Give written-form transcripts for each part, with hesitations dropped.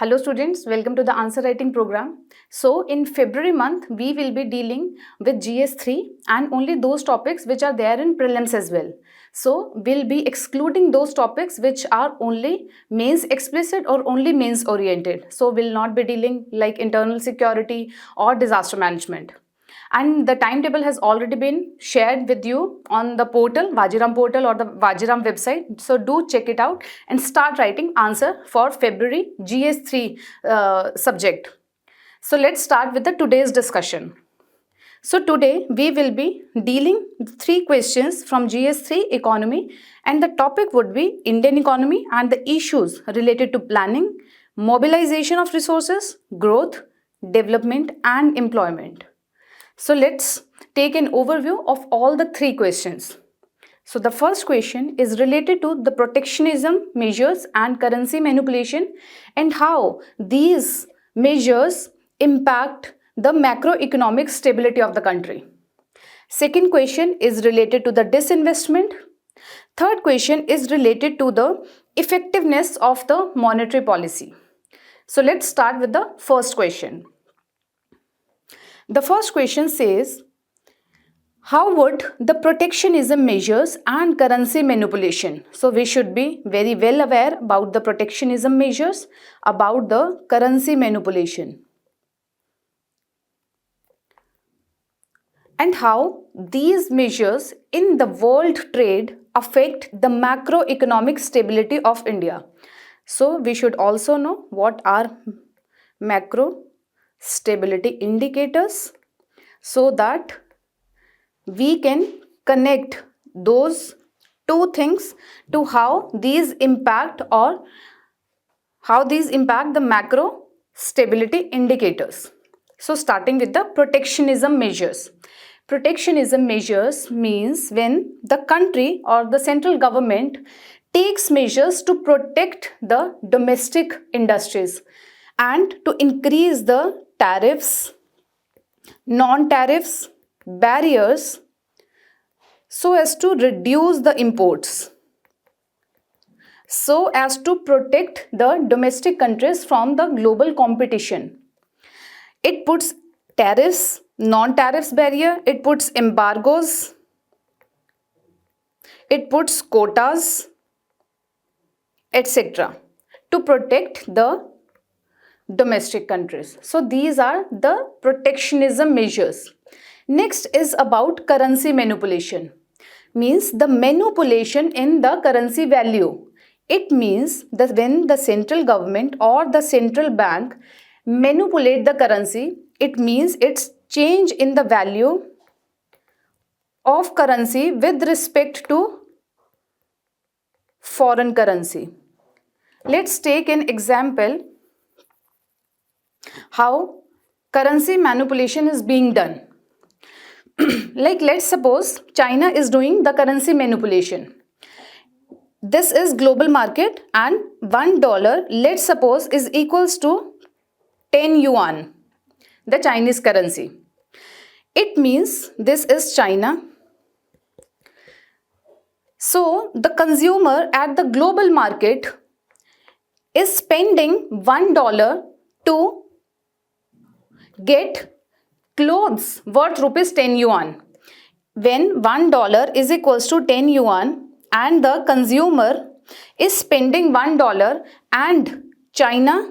Hello students, welcome to the answer writing program. So in February month, we will be dealing with GS3 and only those topics which are there in prelims as well. So we'll be excluding those topics which are only mains explicit or only mains oriented. So we'll not be dealing like internal security or disaster management. And the timetable has already been shared with you on the portal, Vajiram portal or the Vajiram website. So do check it out and start writing answer for February GS3 subject. So let's start with the today's discussion. So today we will be dealing with 3 questions from GS3 economy, and the topic would be Indian economy and the issues related to planning, mobilization of resources, growth, development and employment. So let's take an overview of all the 3 questions. So the first question is related to the protectionism measures and currency manipulation and how these measures impact the macroeconomic stability of the country. Second question is related to the disinvestment. Third question is related to the effectiveness of the monetary policy. So let's start with the first question. The first question says, how would the protectionism measures and currency manipulation? So we should be very well aware about the protectionism measures, about the currency manipulation, and how these measures in the world trade affect the macroeconomic stability of India. So we should also know what are macro stability indicators so that we can connect those two things to how these impact the macro stability indicators. So starting with the protectionism measures. Protectionism measures means when the country or the central government takes measures to protect the domestic industries and to increase the tariffs, non-tariffs, barriers so as to reduce the imports, so as to protect the domestic countries from the global competition. It puts tariffs, non-tariffs barrier, it puts embargoes, it puts quotas, etc. to protect the domestic countries. So these are the protectionism measures. Next is about currency manipulation. Means the manipulation in the currency value. It means that when the central government or the central bank manipulate the currency, it means it's change in the value of currency with respect to foreign currency. Let's take an example how currency manipulation is being done. Like let's suppose China is doing the currency manipulation. This is global market and $1 let's suppose is equals to 10 yuan, the Chinese currency. It means this is China. So the consumer at the global market is spending $1 to get clothes worth rupees 10 yuan. When $1 is equals to 10 yuan and the consumer is spending $1 and China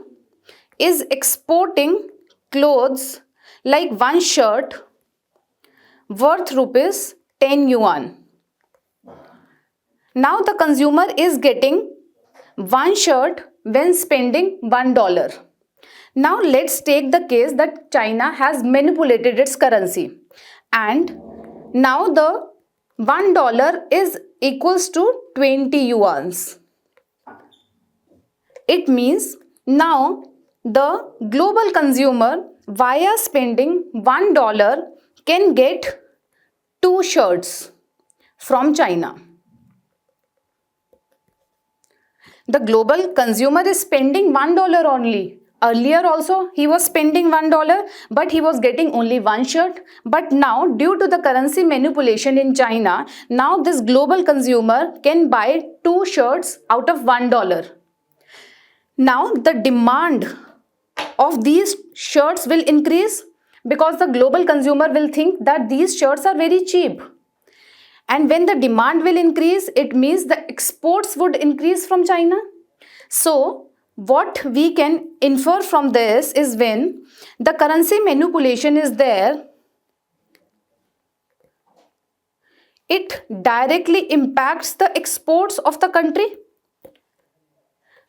is exporting clothes like one shirt worth rupees 10 yuan. Now the consumer is getting one shirt when spending $1. Now let's take the case that China has manipulated its currency and now the $1 is equals to 20 yuans. It means now the global consumer via spending $1 can get 2 shirts from China. The global consumer is spending $1 only. Earlier also he was spending $1 but he was getting only one shirt. But now due to the currency manipulation in China, now this global consumer can buy 2 shirts out of $1. Now the demand of these shirts will increase because the global consumer will think that these shirts are very cheap. And when the demand will increase, it means the exports would increase from China. So what we can infer from this is when the currency manipulation is there, it directly impacts the exports of the country.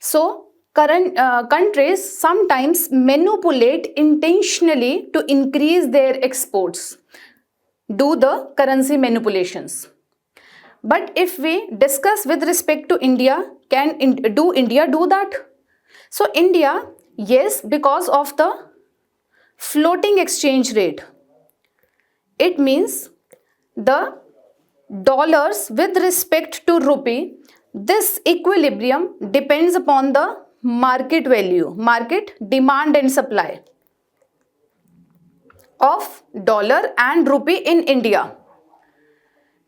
So current countries sometimes manipulate intentionally to increase their exports, do the currency manipulations. But if we discuss with respect to India, do India do that? So India, yes, because of the floating exchange rate. It means the dollars with respect to rupee, this equilibrium depends upon the market value, market demand and supply of dollar and rupee in India.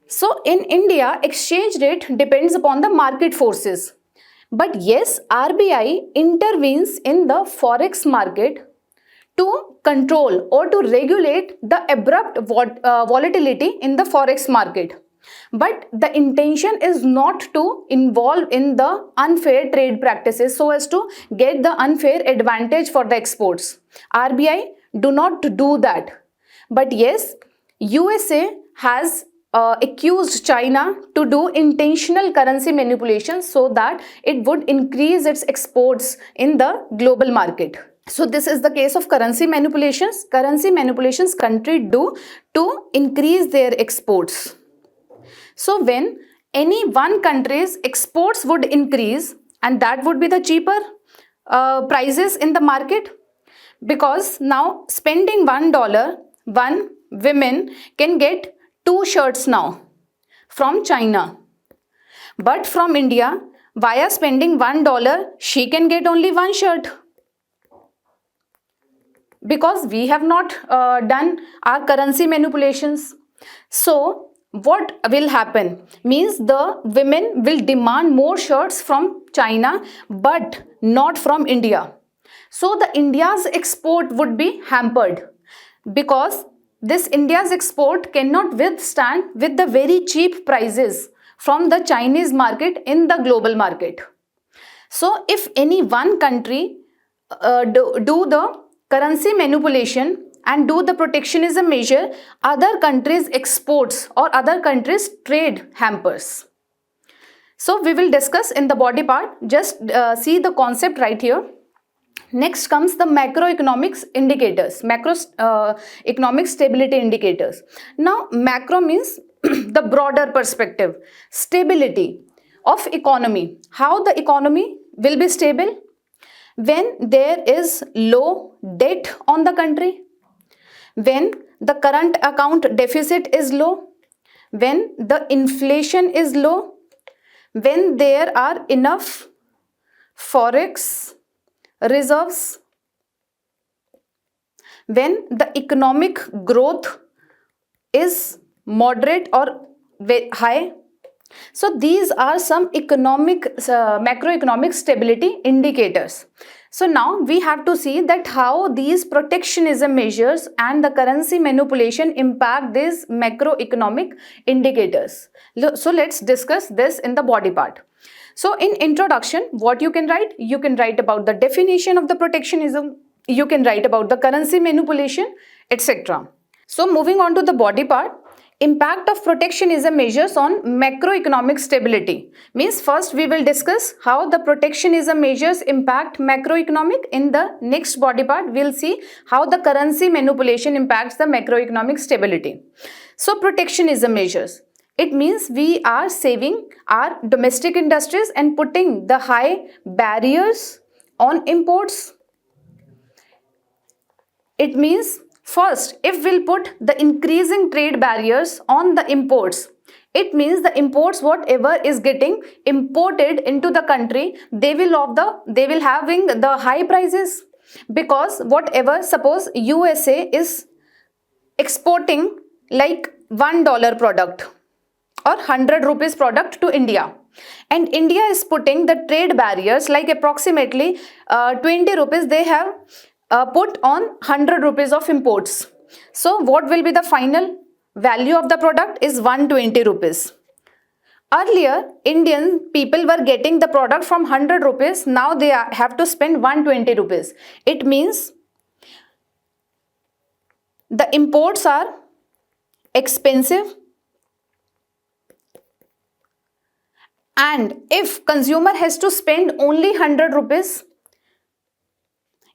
So in India, exchange rate depends upon the market forces. But yes, RBI intervenes in the forex market to control or to regulate the abrupt volatility in the forex market. But the intention is not to involve in the unfair trade practices so as to get the unfair advantage for the exports. RBI do not do that. But yes, USA has accused China to do intentional currency manipulation so that it would increase its exports in the global market. So this is the case of currency manipulations. Currency manipulations country do to increase their exports. So when any one country's exports would increase, and that would be the cheaper prices in the market, because now spending $1, one women can get 2 shirts now from China. But from India, via spending $1, she can get only 1 shirt. Because we have not done our currency manipulations. So what will happen means the women will demand more shirts from China but not from India. So the India's export would be hampered because this India's export cannot withstand with the very cheap prices from the Chinese market in the global market. So if any one country do the currency manipulation and do the protectionism measure, other countries' exports or other countries' trade hampers. So we will discuss in the body part. Just see the concept right here. Next comes the macroeconomics indicators, economic stability indicators. Now macro means the broader perspective, stability of economy. How the economy will be stable? When there is low debt on the country, when the current account deficit is low, when the inflation is low, when there are enough forex reserves, when the economic growth is moderate or high. So these are some macroeconomic stability indicators. So now we have to see that how these protectionism measures and the currency manipulation impact these macroeconomic indicators. So let's discuss this in the body part. So in introduction, what you can write? You can write about the definition of the protectionism. You can write about the currency manipulation, etc. So moving on to the body part. Impact of protectionism measures on macroeconomic stability means first we will discuss how the protectionism measures impact macroeconomic. In the next body part we'll see how the currency manipulation impacts the macroeconomic stability. So protectionism measures, it means we are saving our domestic industries and putting the high barriers on imports. It means first, if we'll put the increasing trade barriers on the imports, it means the imports whatever is getting imported into the country, they will having the high prices, because whatever, suppose USA is exporting like $1 product or 100 rupees product to India. And India is putting the trade barriers like approximately 20 rupees they have put on 100 rupees of imports. So what will be the final value of the product is 120 rupees. Earlier, Indian people were getting the product from 100 rupees. Now they have to spend 120 rupees. It means the imports are expensive, and if consumer has to spend only 100 rupees,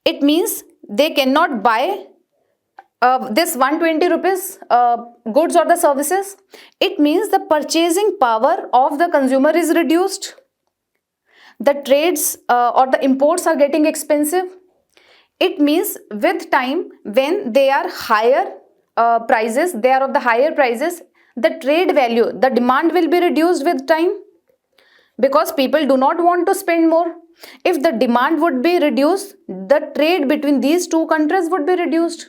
it means they cannot buy this 120 rupees goods or the services. It means the purchasing power of the consumer is reduced. The trades or the imports are getting expensive. It means with time, when they are higher prices, they are of the higher prices, the trade value, the demand will be reduced with time, because people do not want to spend more. If the demand would be reduced, the trade between these two countries would be reduced.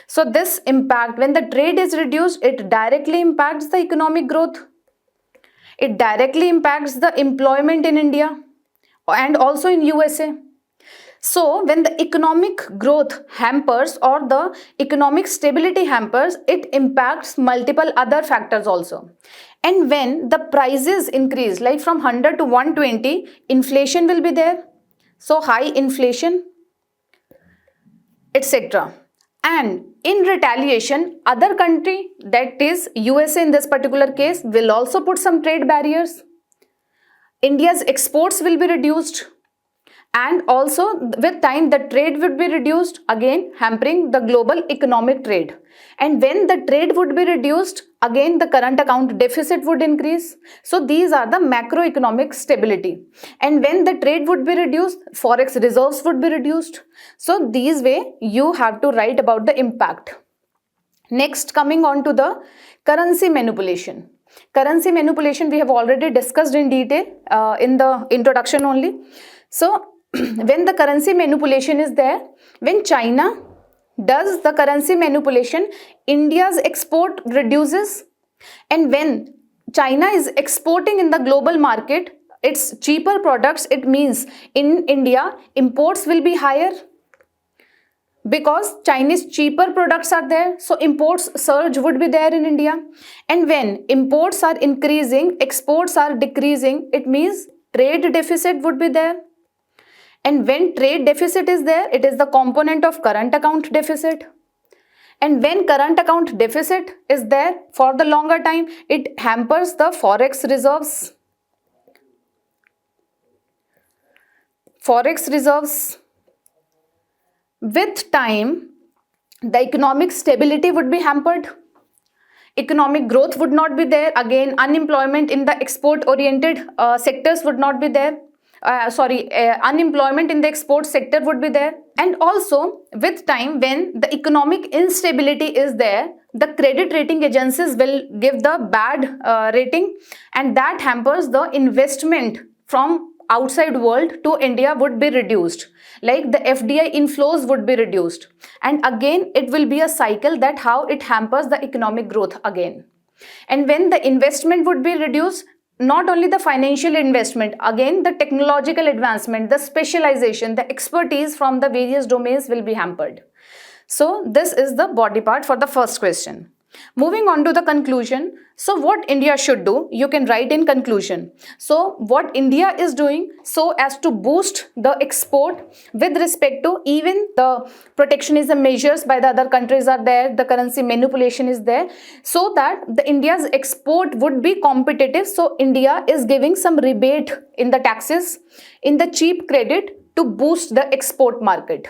So this impact, when the trade is reduced, it directly impacts the economic growth. It directly impacts the employment in India and also in USA. So when the economic growth hampers or the economic stability hampers, it impacts multiple other factors also. And when the prices increase, like from 100 to 120, inflation will be there. So high inflation, etc. And in retaliation, other country, that is USA in this particular case, will also put some trade barriers. India's exports will be reduced. And also with time the trade would be reduced, again hampering the global economic trade. And when the trade would be reduced, again the current account deficit would increase. So these are the macroeconomic stability. And when the trade would be reduced, forex reserves would be reduced. So these way you have to write about the impact. Next, coming on to the currency manipulation. Currency manipulation we have already discussed in detail in the introduction only. So when the currency manipulation is there, when China does the currency manipulation, India's export reduces. And when China is exporting in the global market its cheaper products, it means in India imports will be higher, because Chinese cheaper products are there, so imports surge would be there in India. And when imports are increasing, exports are decreasing, it means trade deficit would be there. And when trade deficit is there, it is the component of current account deficit. And when current account deficit is there for the longer time, it hampers the forex reserves. Forex reserves. With time, the economic stability would be hampered. Economic growth would not be there. Again, unemployment in the export-oriented sectors would not be there. Unemployment in the export sector would be there. And also with time, when the economic instability is there, the credit rating agencies will give the bad rating, and that hampers the investment from outside world to India would be reduced. Like the FDI inflows would be reduced. And again, it will be a cycle that how it hampers the economic growth again. And when the investment would be reduced, not only the financial investment, again the technological advancement, the specialization, the expertise from the various domains will be hampered. So this is the body part for the first question. Moving on to the conclusion. So what India should do, you can write in conclusion. So what India is doing so as to boost the export with respect to even the protectionism measures by the other countries are there, the currency manipulation is there, so that the India's export would be competitive. So India is giving some rebate in the taxes, in the cheap credit to boost the export market.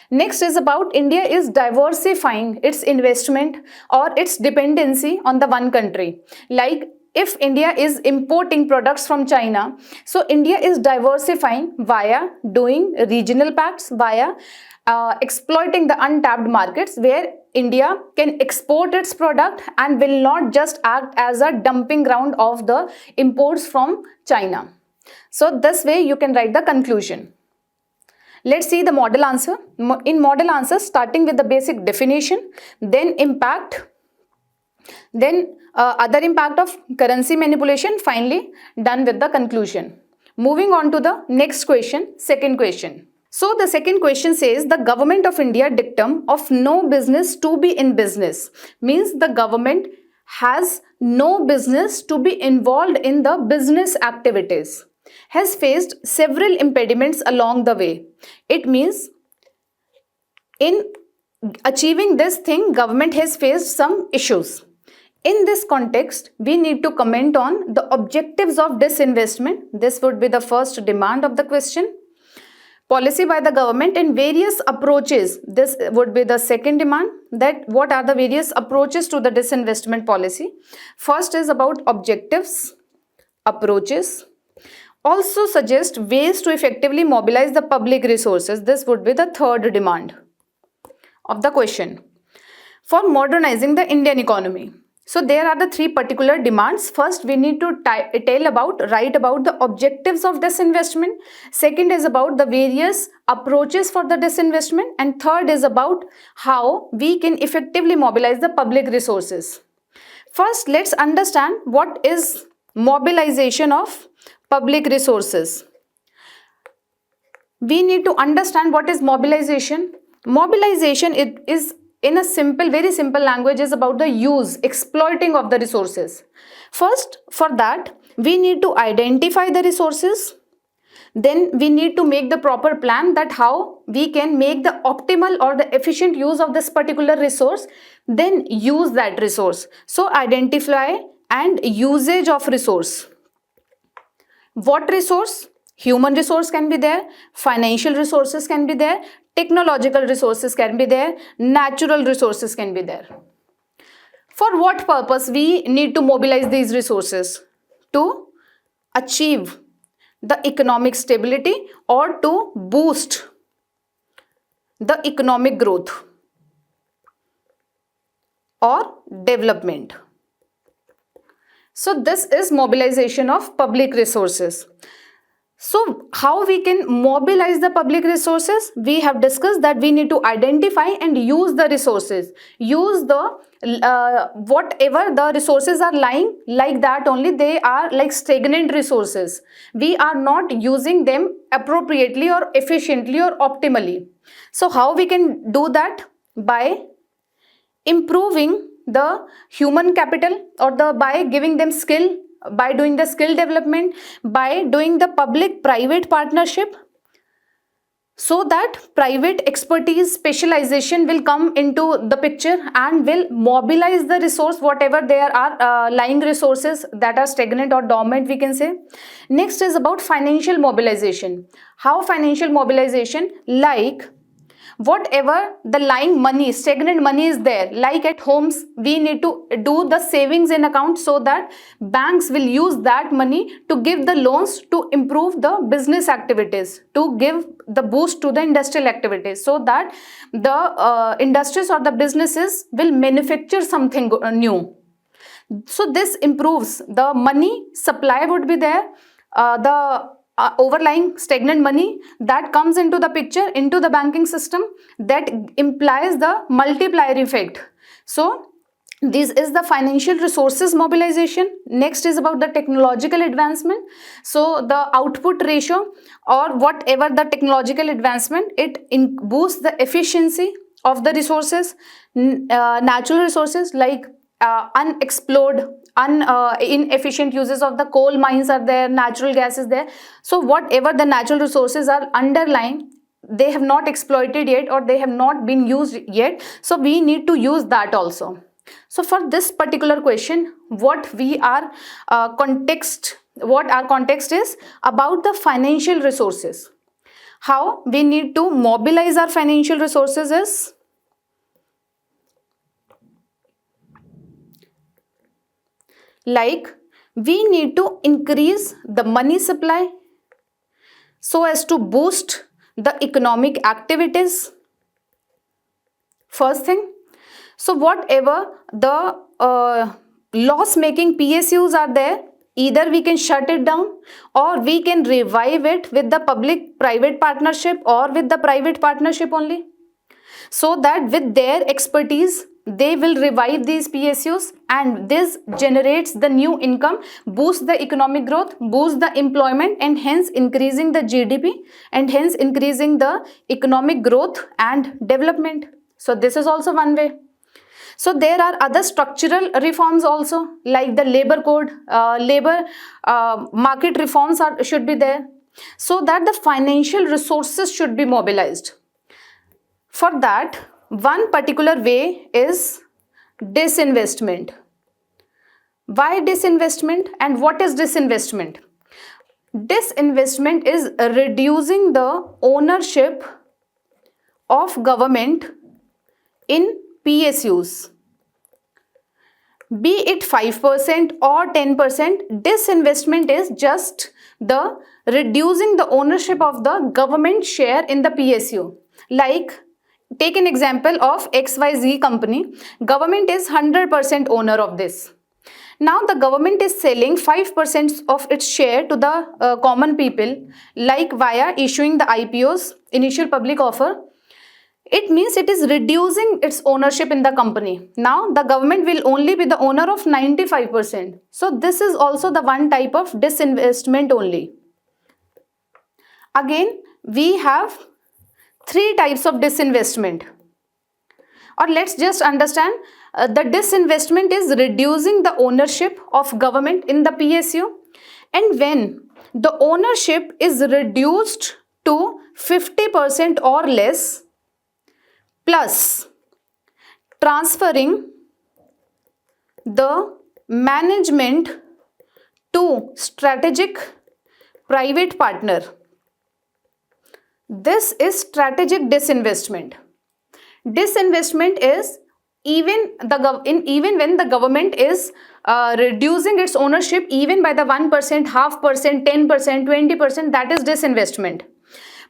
Next is about India is diversifying its investment or its dependency on the one country. Like if India is importing products from China, so India is diversifying via doing regional pacts, via exploiting the untapped markets where India can export its product and will not just act as a dumping ground of the imports from China. So this way you can write the conclusion. Let's see the model answer. In model answer, starting with the basic definition, then impact, Then other impact of currency manipulation, finally done with the conclusion. Moving on to the next question, second question. So the second question says the Government of India dictum of no business to be in business means the government has no business to be involved in the business activities, has faced several impediments along the way. It means in achieving this thing, government has faced some issues. In this context, we need to comment on the objectives of disinvestment. This would be the first demand of the question. Policy by the government and various approaches. This would be the second demand, that what are the various approaches to the disinvestment policy. First is about objectives, approaches. Also suggest ways to effectively mobilize the public resources. This would be the third demand of the question. For modernizing the Indian economy. So there are the three particular demands. First, we need to write about the objectives of disinvestment. Second is about the various approaches for the disinvestment. And third is about how we can effectively mobilize the public resources. First, let's understand what is mobilization of public resources. We need to understand what is mobilization. Mobilization is in a simple, very simple language, is about the use, exploiting of the resources. First, for that, we need to identify the resources. Then we need to make the proper plan that how we can make the optimal or the efficient use of this particular resource, then use that resource. So identify and usage of resource. What resource? Human resource can be there, financial resources can be there, technological resources can be there, natural resources can be there. For what purpose we need to mobilize these resources? To achieve the economic stability or to boost the economic growth or development. So this is mobilization of public resources. So how we can mobilize the public resources? We have discussed that we need to identify and use the resources. Use the whatever the resources are lying, like that only, they are like stagnant resources. We are not using them appropriately or efficiently or optimally. So how we can do that? By improving the human capital or by giving them skill, by doing the skill development, by doing the public-private partnership, so that private expertise, specialization will come into the picture and will mobilize the resource, whatever there are lying resources that are stagnant or dormant, we can say. Next is about financial mobilization. How financial mobilization? Like whatever the lying money, stagnant money is there, like at homes, we need to do the savings in account so that banks will use that money to give the loans to improve the business activities, to give the boost to the industrial activities, so that the industries or the businesses will manufacture something new. So this improves the money supply would be there, the overlying stagnant money that comes into the picture, into the banking system, that implies the multiplier effect. So this is the financial resources mobilization. Next is about the technological advancement. So the output ratio or whatever the technological advancement, it boosts the efficiency of the resources. Natural resources like unexplored, inefficient uses of the coal mines are there, natural gas is there. So whatever the natural resources are underlying, they have not exploited yet or they have not been used yet. So we need to use that also. So for this particular question, what our context is about the financial resources. How we need to mobilize our financial resources is like we need to increase the money supply so as to boost the economic activities. First thing. So whatever the loss-making PSUs are there, either we can shut it down or we can revive it with the public-private partnership or with the private partnership only, so that with their expertise they will revive these PSUs, and this generates the new income, boosts the economic growth, boosts the employment, and hence increasing the GDP, and hence increasing the economic growth and development. So this is also one way. So there are other structural reforms also, like the labor code, labor market reforms should be there, so that the financial resources should be mobilized. For that, one particular way is disinvestment. Why disinvestment, and what is disinvestment? Disinvestment is reducing the ownership of government in PSUs. Be it 5% or 10%, disinvestment is just the reducing the ownership of the government share in the PSU. Like, take an example of XYZ company. Government is 100% owner of this. Now the government is selling 5% of its share to the common people, like via issuing the IPOs, initial public offer. It means it is reducing its ownership in the company. Now the government will only be the owner of 95%. So this is also the one type of disinvestment only. Again, we have three types of disinvestment. Or let's just understand, the disinvestment is reducing the ownership of government in the PSU, and when the ownership is reduced to 50% or less, plus transferring the management to strategic private partner. This is strategic disinvestment. Disinvestment is even when the government is reducing its ownership even by the 1%, 0.5%, 10%, 20%, that is disinvestment.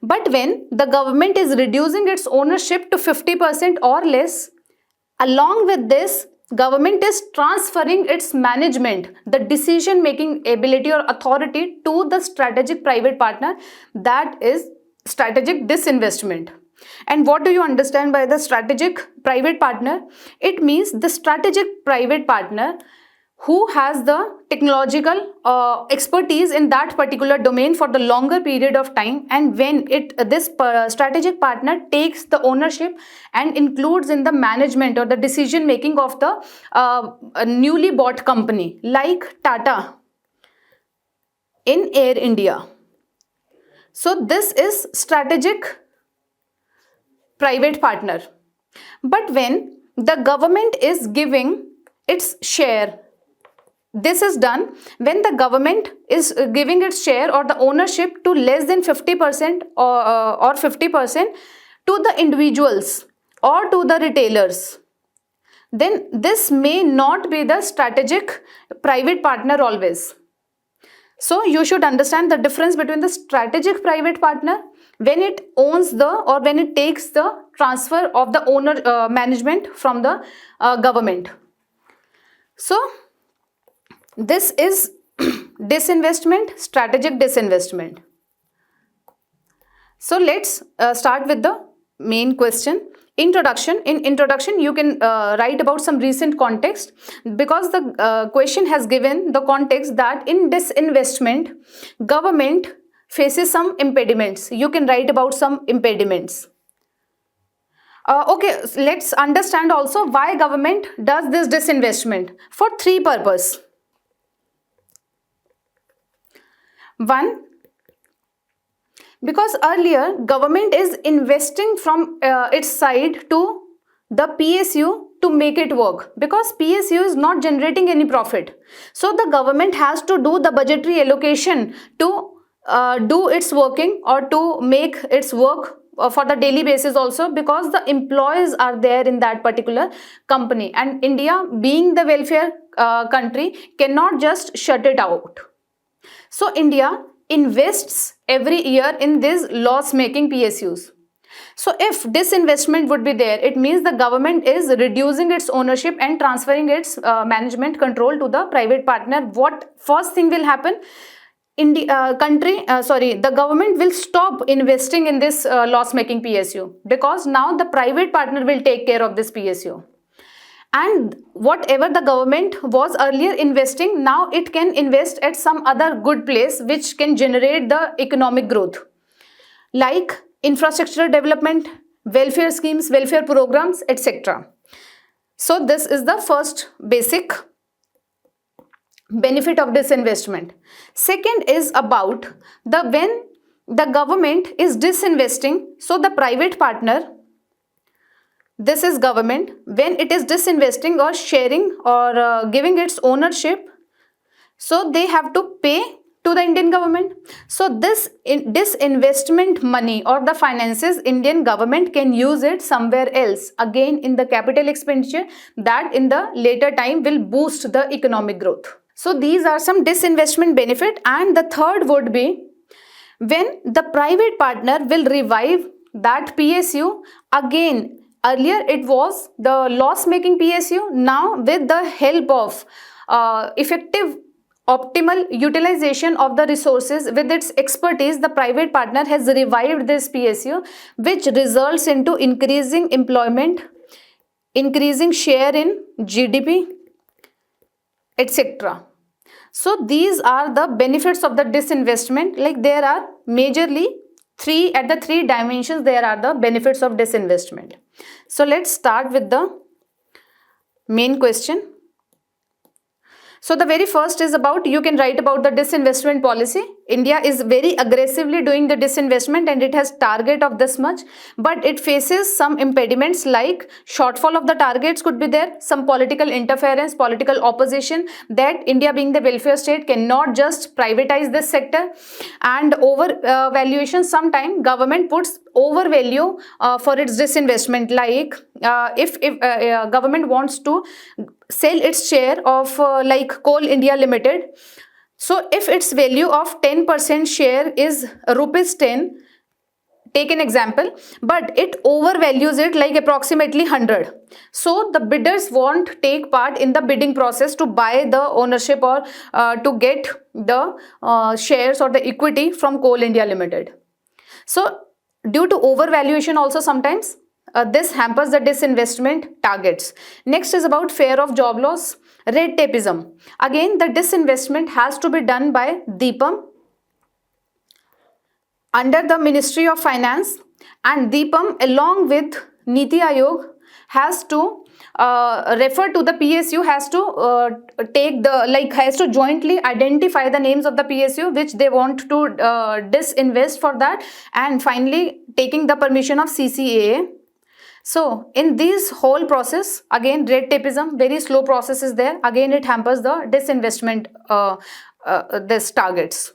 But when the government is reducing its ownership to 50% or less, along with this, government is transferring its management, the decision making ability or authority, to the strategic private partner. That is strategic disinvestment. And what do you understand by the strategic private partner? It means the strategic private partner who has the technological expertise in that particular domain for the longer period of time, and when this strategic partner takes the ownership and includes in the management or the decision making of the newly bought company, like Tata in Air India. So this is strategic private partner. But when the government is giving its share, this is done when the government is giving its share or the ownership to less than 50% or 50% to the individuals or to the retailers. Then this may not be the strategic private partner always. So you should understand the difference between the strategic private partner when it owns or when it takes the transfer of the owner management from the government. So this is disinvestment, strategic disinvestment. So let's start with the main question. Introduction. In introduction, you can write about some recent context, because the question has given the context that in disinvestment, government faces some impediments. You can write about some impediments. Okay, let's understand also why government does this disinvestment. For three purposes. One, because earlier government is investing from its side to the PSU to make it work, because PSU is not generating any profit. So the government has to do the budgetary allocation to do its working or to make its work for the daily basis also, because the employees are there in that particular company, and India, being the welfare country, cannot just shut it out. So India invests every year in these loss-making PSUs. So if disinvestment would be there, it means the government is reducing its ownership and transferring its management control to the private partner. What first thing will happen? The government will stop investing in this loss-making PSU, because now the private partner will take care of this PSU. and whatever the government was earlier investing, now it can invest at some other good place which can generate the economic growth, like infrastructure development, welfare schemes, welfare programs, etc. So this is the first basic benefit of disinvestment. Second is about the when the government is disinvesting, so the private partner, this is government, when it is disinvesting or sharing or giving its ownership, so they have to pay to the Indian government. So this disinvestment money or the finances, Indian government can use it somewhere else, again in the capital expenditure, that in the later time will boost the economic growth. So these are some disinvestment benefit. And the third would be when the private partner will revive that PSU. Again, earlier it was the loss making PSU. Now with the help of effective optimal utilization of the resources, with its expertise, the private partner has revived this PSU, which results into increasing employment, increasing share in GDP, etc. So these are the benefits of the disinvestment. Like there are majorly three, at the three dimensions there are the benefits of disinvestment. So let's start with the main question. So the very first is about, you can write about the disinvestment policy. India is very aggressively doing the disinvestment and it has target of this much, but it faces some impediments like shortfall of the targets could be there, some political interference, political opposition, that India being the welfare state cannot just privatize this sector, and over valuation. Sometime government puts overvalue for its disinvestment, like if government wants to sell its share of like Coal India Limited. So if its value of 10% share is rupees 10, take an example, but it overvalues it like approximately 100. So the bidders won't take part in the bidding process to buy the ownership or to get the shares or the equity from Coal India Limited. So due to overvaluation also sometimes this hampers the disinvestment targets. Next is about fear of job loss, red tapeism. Again, the disinvestment has to be done by DIPAM under the Ministry of Finance, and DIPAM along with Niti Aayog has to refer to the PSU, has to take the has to jointly identify the names of the PSU which they want to disinvest for that, and finally taking the permission of CCAA. So in this whole process, again red tapeism, very slow process is there. Again it hampers the disinvestment this targets.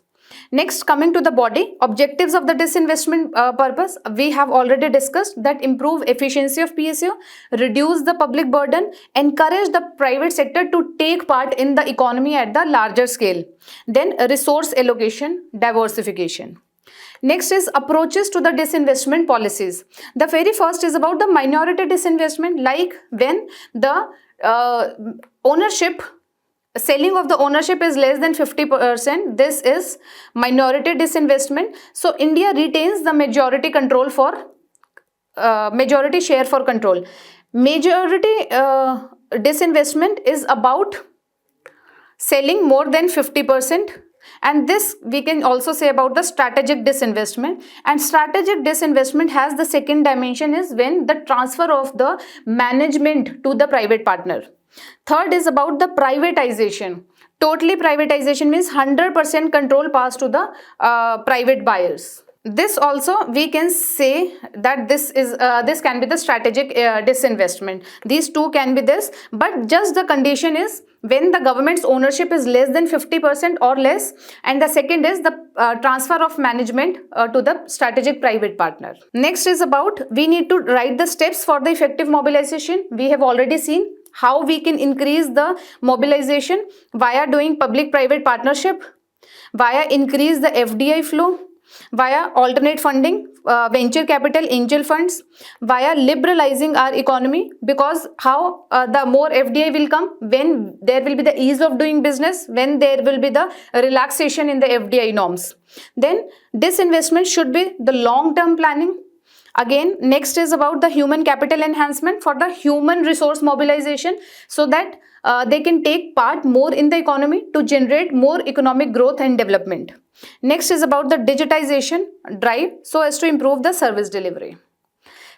Next, coming to the body, objectives of the disinvestment purpose, we have already discussed that improve efficiency of PSU, reduce the public burden, encourage the private sector to take part in the economy at the larger scale. Then resource allocation, diversification. Next is approaches to the disinvestment policies. The very first is about the minority disinvestment, like when the selling of the ownership is less than 50%, this is minority disinvestment. So India retains the majority control for majority share for control. Majority disinvestment is about selling more than 50%. And this we can also say about the strategic disinvestment. And strategic disinvestment has the second dimension, is when the transfer of the management to the private partner. Third is about the privatization. Totally privatization means 100% control passed to the private buyers. This also we can say that this can be the strategic disinvestment. These two can be this, but just the condition is when the government's ownership is less than 50% or less, and the second is the transfer of management to the strategic private partner. Next is about, we need to write the steps for the effective mobilization. We have already seen how we can increase the mobilization via doing public-private partnership, via increase the FDI flow, via alternate funding, venture capital, angel funds, via liberalizing our economy, because how the more FDI will come when there will be the ease of doing business, when there will be the relaxation in the FDI norms. Then disinvestment should be the long-term planning. Again, next is about the human capital enhancement for the human resource mobilization, so that they can take part more in the economy to generate more economic growth and development. Next is about the digitization drive so as to improve the service delivery.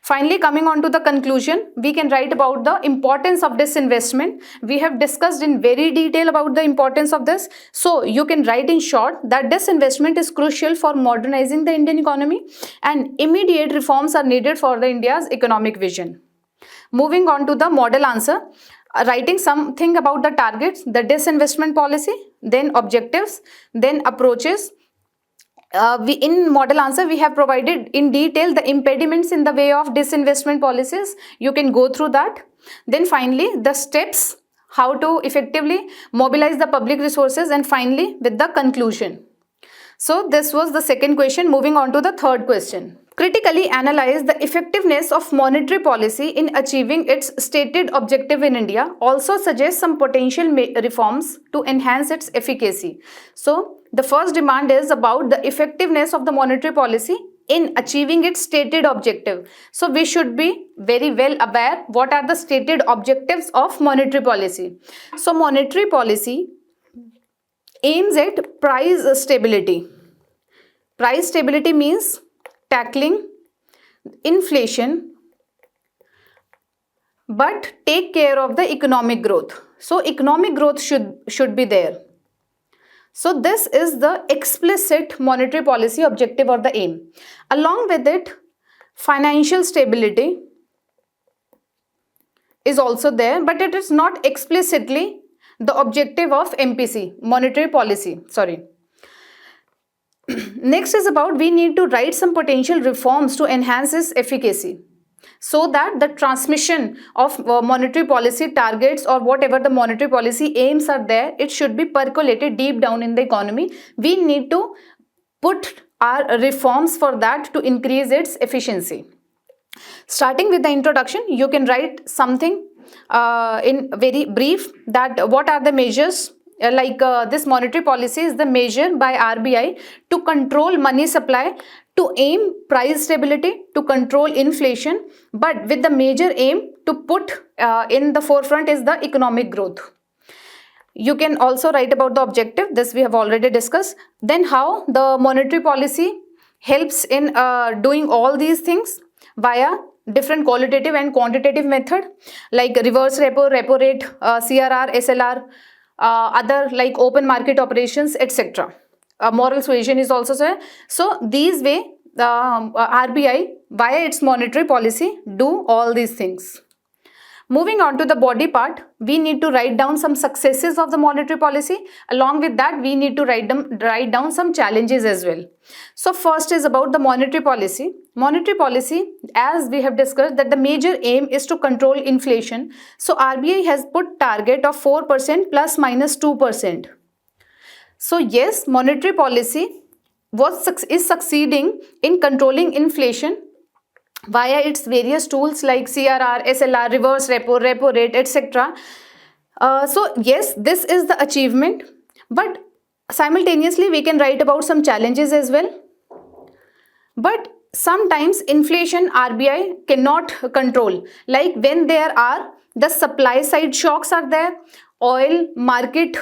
Finally, coming on to the conclusion, we can write about the importance of disinvestment. We have discussed in very detail about the importance of this. So you can write in short that disinvestment is crucial for modernizing the Indian economy and immediate reforms are needed for the India's economic vision. Moving on to the model answer, writing something about the targets, the disinvestment policy, then objectives, then approaches. In model answer, we have provided in detail the impediments in the way of disinvestment policies. You can go through that. Then finally, the steps, how to effectively mobilize the public resources, and finally with the conclusion. So this was the second question. Moving on to the third question. Critically analyze the effectiveness of monetary policy in achieving its stated objective in India. Also suggest some potential reforms to enhance its efficacy. So the first demand is about the effectiveness of the monetary policy in achieving its stated objective. So we should be very well aware what are the stated objectives of monetary policy. So monetary policy aims at price stability. Price stability means tackling inflation but take care of the economic growth. So economic growth should be there. So this is the explicit monetary policy objective or the aim. Along with it, financial stability is also there, but it is not explicitly the objective of MPC, monetary policy. Next is about we need to write some potential reforms to enhance its efficacy, so that the transmission of monetary policy targets or whatever the monetary policy aims are there, it should be percolated deep down in the economy. We need to put our reforms for that to increase its efficiency. Starting with the introduction, you can write something in very brief that what are the measures. This monetary policy is the measure by RBI to control money supply, to aim price stability, to control inflation, but with the major aim to put in the forefront is the economic growth. You can also write about the objective. This we have already discussed. Then how the monetary policy helps in doing all these things via different qualitative and quantitative method like reverse repo, repo rate, CRR, SLR, other like open market operations, etc. Moral suasion is also there. So these way the RBI via its monetary policy do all these things. Moving on to the body part, we need to write down some successes of the monetary policy. Along with that, we need to write down some challenges as well. So first is about the monetary policy. Monetary policy, as we have discussed, that the major aim is to control inflation. So RBI has put target of 4% plus minus 2%. So yes, monetary policy is succeeding in controlling inflation via its various tools like CRR, SLR, reverse repo, repo rate, etc. So yes, this is the achievement, but simultaneously we can write about some challenges as well. But sometimes inflation RBI cannot control, like when there are the supply side shocks are there, oil market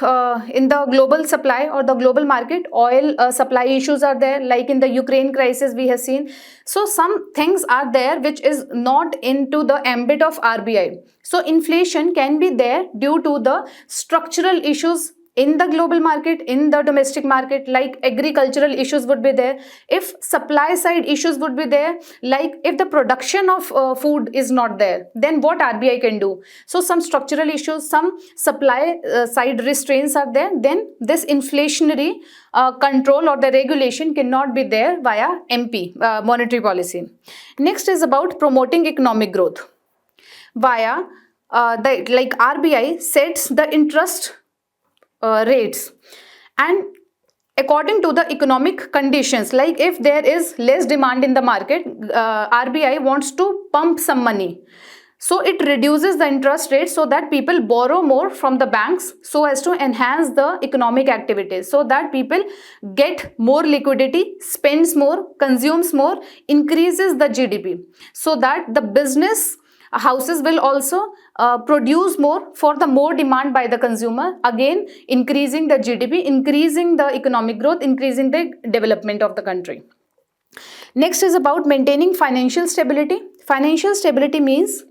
in the global supply or the global market, oil supply issues are there, like in the Ukraine crisis we have seen. So some things are there which is not into the ambit of RBI. So inflation can be there due to the structural issues in the global market, in the domestic market, like agricultural issues would be there. If supply side issues would be there, like if the production of food is not there, then what RBI can do? So some structural issues, some supply side restraints are there, then this inflationary control or the regulation cannot be there via MP, monetary policy. Next is about promoting economic growth via RBI sets the interest rates, and according to the economic conditions, like if there is less demand in the market, RBI wants to pump some money. So it reduces the interest rate so that people borrow more from the banks so as to enhance the economic activities, so that people get more liquidity, spends more, consumes more, increases the GDP, so that the business houses will also produce more for the more demand by the consumer, again increasing the GDP, increasing the economic growth, increasing the development of the country. Next is about maintaining financial stability. Financial stability means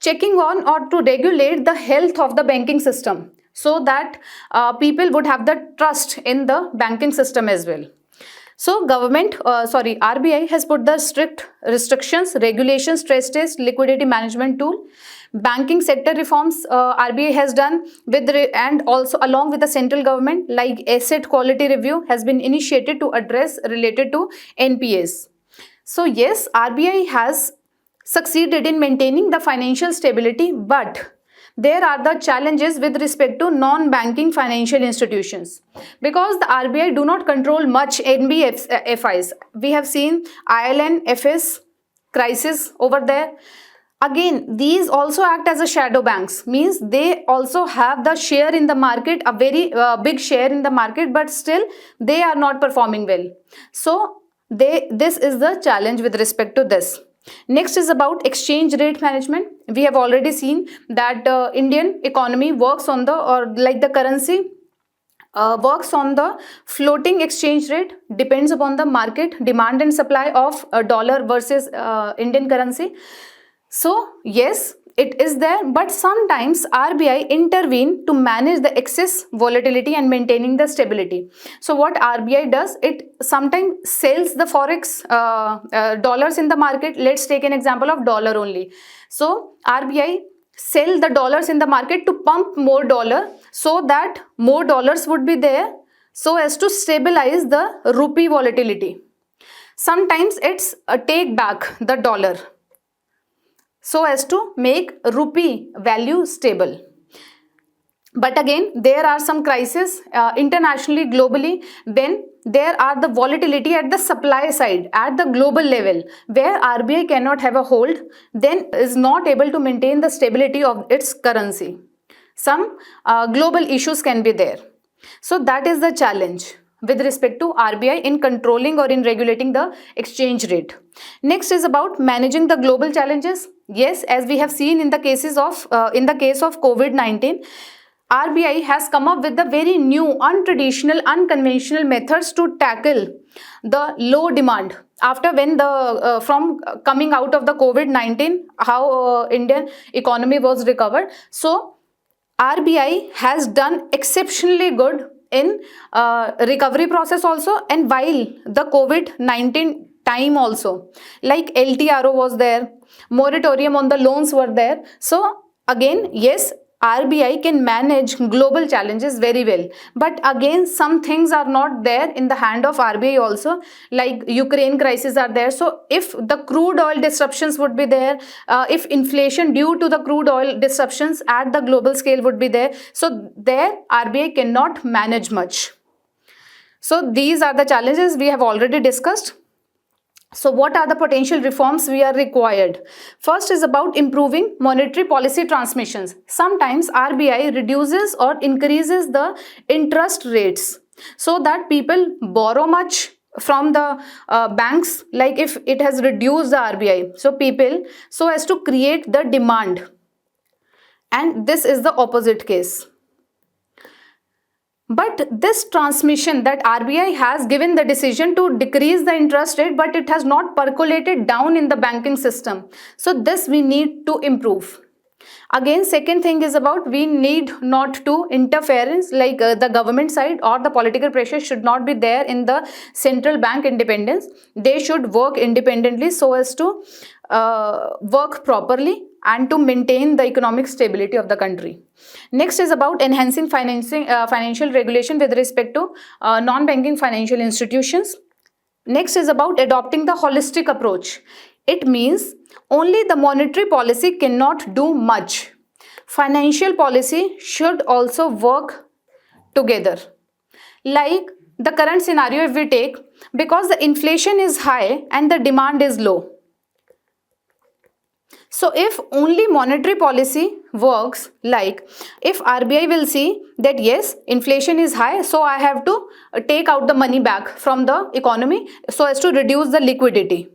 checking on or to regulate the health of the banking system, so that people would have the trust in the banking system as well. So RBI has put the strict restrictions, regulations, stress test, liquidity management tool. Banking sector reforms RBI has done and also along with the central government, like asset quality review has been initiated to address related to NPAs. So yes, RBI has succeeded in maintaining the financial stability, but there are the challenges with respect to non-banking financial institutions, because the RBI do not control much NBFIs. We have seen ILN-FS crisis over there. Again, these also act as a shadow banks, means they also have the share in the market, a very big share in the market, but still they are not performing well. So this is the challenge with respect to this. Next is about exchange rate management. We have already seen that Indian economy works on the currency works on the floating exchange rate, depends upon the market demand and supply of dollar versus Indian currency. So yes, it is there, but sometimes RBI intervene to manage the excess volatility and maintaining the stability. So what RBI does, it sometimes sells the forex dollars in the market. Let's take an example of dollar only. So RBI sell the dollars in the market to pump more dollar, so that more dollars would be there, so as to stabilize the rupee volatility. Sometimes it's take back the dollar, so as to make rupee value stable. But again, there are some crises internationally, globally, when there are the volatility at the supply side, at the global level, where RBI cannot have a hold, then is not able to maintain the stability of its currency. Some global issues can be there. So that is the challenge with respect to RBI in controlling or in regulating the exchange rate. Next is about managing the global challenges. Yes, as we have seen in the case of COVID-19, RBI has come up with the very new, untraditional, unconventional methods to tackle the low demand. After when the from coming out of the COVID-19, how Indian economy was recovered. So RBI has done exceptionally good in recovery process also, and while the COVID-19 time also, like LTRO was there, moratorium on the loans were there. So again, yes, RBI can manage global challenges very well, but again some things are not there in the hand of RBI also, like Ukraine crisis are there. So if the crude oil disruptions would be there, if inflation due to the crude oil disruptions at the global scale would be there, so there RBI cannot manage much. So these are the challenges we have already discussed. So what are the potential reforms we are required? First is about improving monetary policy transmissions. Sometimes RBI reduces or increases the interest rates so that people borrow much from the banks, like if it has reduced the RBI. So people, so as to create the demand. And this is the opposite case. But this transmission, that RBI has given the decision to decrease the interest rate, but it has not percolated down in the banking system. So this we need to improve. Again, second thing is about we need not to interference, like the government side or the political pressure should not be there in the central bank independence. They should work independently so as to work properly and to maintain the economic stability of the country. Next is about enhancing financial regulation with respect to non-banking financial institutions. Next is about adopting the holistic approach. It means only the monetary policy cannot do much. Financial policy should also work together. Like the current scenario if we take, because the inflation is high and the demand is low. So if only monetary policy works, like if RBI will see that yes, inflation is high, so I have to take out the money back from the economy so as to reduce the liquidity.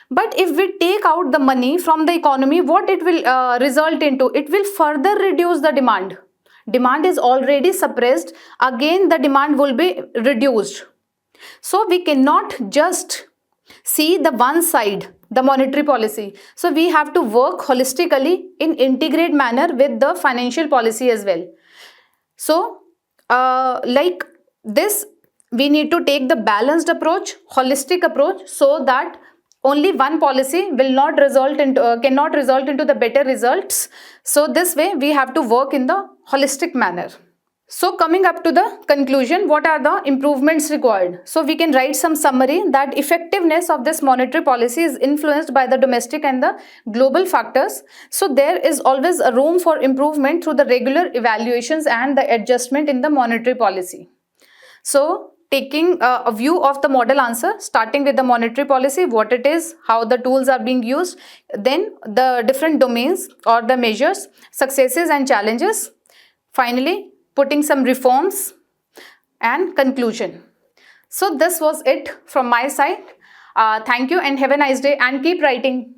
But if we take out the money from the economy, what it will result into? It will further reduce the demand. Demand is already suppressed. Again, the demand will be reduced. So we cannot just see the one side, the monetary policy. So we have to work holistically in integrate manner with the financial policy as well. So like this, we need to take the balanced approach, holistic approach, so that only one policy will not result into cannot result into the better results. So this way we have to work in the holistic manner. So coming up to the conclusion, what are the improvements required? So we can write some summary that effectiveness of this monetary policy is influenced by the domestic and the global factors. So there is always a room for improvement through the regular evaluations and the adjustment in the monetary policy. So taking a view of the model answer, starting with the monetary policy, what it is, how the tools are being used, then the different domains or the measures, successes and challenges. Finally, putting some reforms and conclusion. So this was it from my side. Thank you and have a nice day and keep writing.